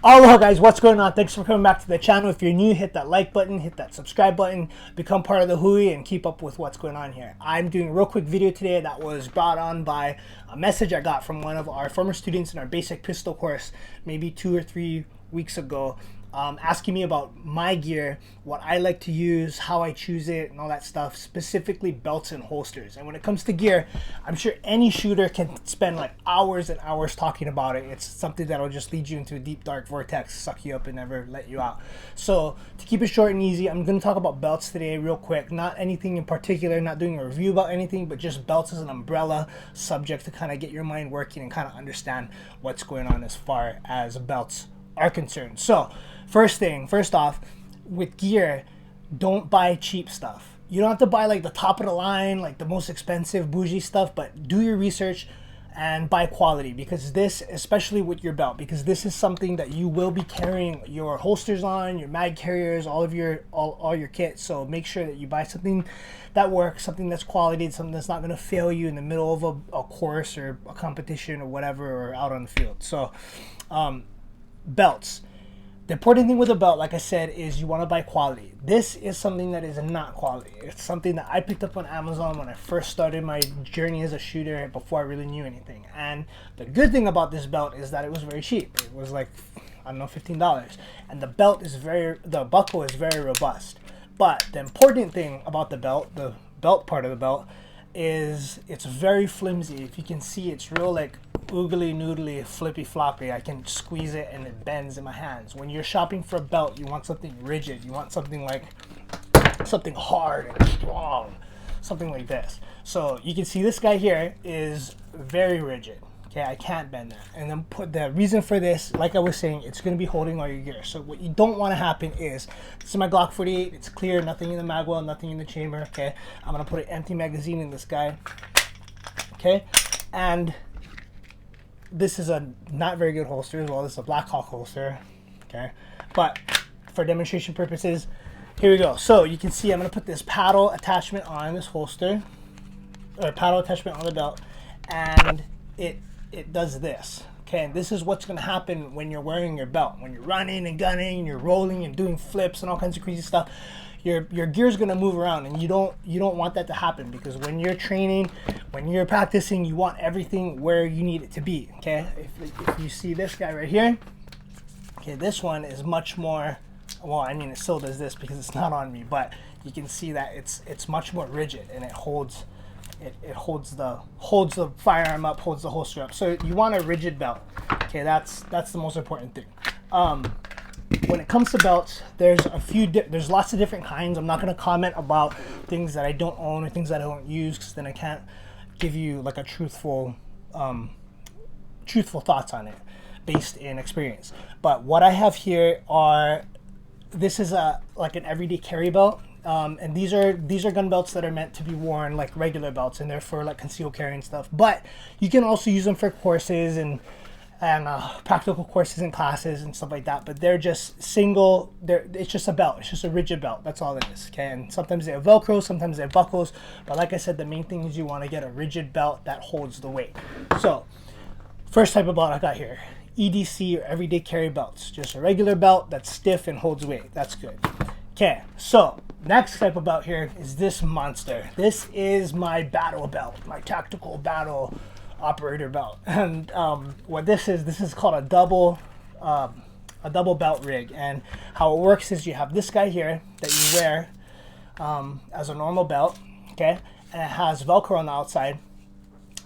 Aloha guys, what's going on? Thanks for coming back to the channel. If you're new, hit that like button, hit that subscribe button, become part of the hui and keep up with what's going on here. I'm doing a real quick video today that was brought on by a message I got from one of our former students in our basic pistol course maybe 2 or 3 weeks ago, asking me about my gear, what I like to use, how I choose it, and all that stuff, specifically belts and holsters. And when it comes to gear, I'm sure any shooter can spend like hours and hours talking about it. It's something that'll just lead you into a deep dark vortex, suck you up and never let you out. So to keep it short and easy, I'm going to talk about belts today real quick. Not anything in particular, not doing a review about anything, but just belts as an umbrella subject to kind of get your mind working and kind of understand what's going on as far as belts are concerned. So first off, with gear, don't buy cheap stuff. You don't have to buy like the top of the line, like the most expensive bougie stuff, but do your research and buy quality, because this, especially with your belt, because this is something that you will be carrying your holsters on, your mag carriers, all your kit. So make sure that you buy something that works, something that's quality, something that's not going to fail you in the middle of a course or a competition or whatever, or out on the field. So belts. The important thing with a belt, like I said, is you want to buy quality. This is something that is not quality. It's something that I picked up on Amazon when I first started my journey as a shooter, before I really knew anything. And the good thing about this belt is that it was very cheap. It was like, I don't know, $15. And the buckle is very robust. But the important thing about the belt part of the belt, is it's very flimsy. If you can see, it's real like oogly noodly, flippy floppy. I can squeeze it and it bends in my hands. When you're shopping for a belt, you want something rigid. You want something like something hard and strong, something like this. So you can see this guy here is very rigid. Okay, I can't bend that. And then put the reason for this, like I was saying, it's going to be holding all your gear. So what you don't want to happen is, this is my Glock 48. It's clear, nothing in the mag well, nothing in the chamber. Okay, I'm going to put an empty magazine in this guy. Okay, and this is a not very good holster as well. This is a Black Hawk holster. Okay, but for demonstration purposes, here we go. So you can see I'm going to put this paddle attachment on this holster, or paddle attachment on the belt, and it does this. Okay, and this is what's going to happen when you're wearing your belt. When you're running and gunning and you're rolling and doing flips and all kinds of crazy stuff, your gear is going to move around, and you don't want that to happen, because when you're training, when you're practicing, you want everything where you need it to be. Okay, if you see this guy right here, okay, this one is much more, well, I mean, it still does this because it's not on me, but you can see that it's much more rigid, and it holds the firearm up, holds the holster up. So you want a rigid belt. Okay, that's the most important thing. When it comes to belts, there's lots of different kinds. I'm not going to comment about things that I don't own or things that I don't use, because then I can't give you like a truthful thoughts on it based in experience. But what I have here this is like an everyday carry belt. And these are gun belts that are meant to be worn like regular belts, and they're for like concealed carry and stuff. But you can also use them for courses and practical courses and classes and stuff like that. But they're just single. It's just a belt. It's just a rigid belt. That's all it is. Okay, and sometimes they have Velcro, sometimes they have buckles. But like I said, the main thing is you want to get a rigid belt that holds the weight. So first type of belt I got here, EDC, or everyday carry belts. Just a regular belt that's stiff and holds weight. That's good. Okay, so next type of belt here is this monster. This is my battle belt, my tactical battle operator belt. And what this is called a double belt rig. And how it works is you have this guy here that you wear as a normal belt, okay? And it has Velcro on the outside,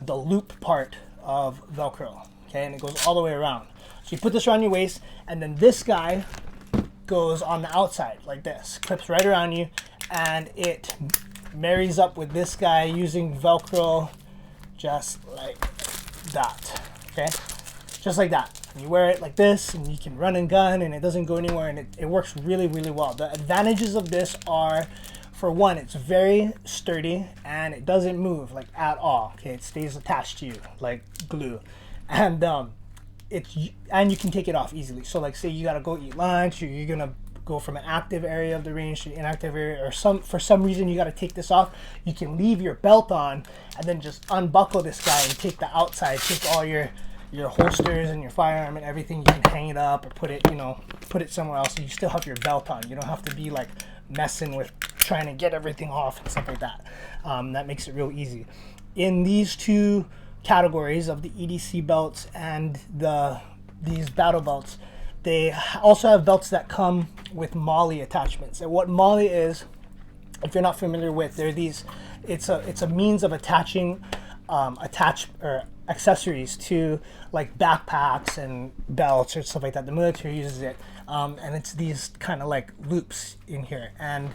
the loop part of Velcro, okay? And it goes all the way around. So you put this around your waist, and then this guy goes on the outside like this, clips right around you, and it marries up with this guy using Velcro, just like that. Okay, just like that. You wear it like this, and you can run and gun, and it doesn't go anywhere, and it works really, really well. The advantages of this are, for one, it's very sturdy, and it doesn't move like at all. Okay, it stays attached to you like glue, and you can take it off easily. So like, say you gotta go eat lunch, or you're gonna go from an active area of the range to an inactive area, or for some reason you gotta take this off, you can leave your belt on and then just unbuckle this guy and take the outside, take all your your holsters and your firearm and everything, you can hang it up or put it, you know, put it somewhere else, and you still have your belt on. You don't have to be like messing with trying to get everything off and stuff like that. That makes it real easy. In these two categories of the EDC belts and these battle belts, they also have belts that come with MOLLE attachments. And what MOLLE is, if you're not familiar with, they're these. It's a means of attaching accessories to like backpacks and belts or stuff like that. The military uses it, and it's these kind of like loops in here. And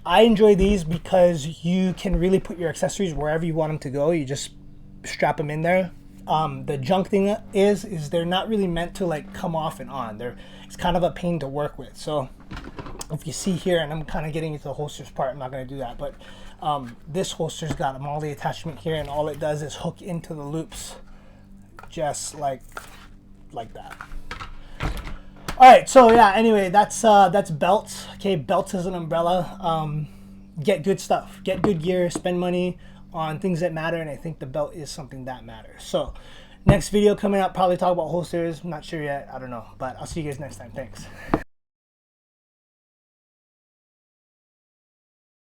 I enjoy these because you can really put your accessories wherever you want them to go. You just strap them in there. The junk thing is they're not really meant to like come off and on. It's kind of a pain to work with. So if you see here, and I'm kind of getting into the holsters part, I'm not going to do that, but this holster's got a MOLLE attachment here, and all it does is hook into the loops just like that. All right, so yeah, anyway, that's belts. Okay, belts as an umbrella. Get good stuff, get good gear, spend money on things that matter, and I think the belt is something that matters. So next video coming up, probably talk about holsters. I'm not sure yet, I don't know, but I'll see you guys next time. Thanks.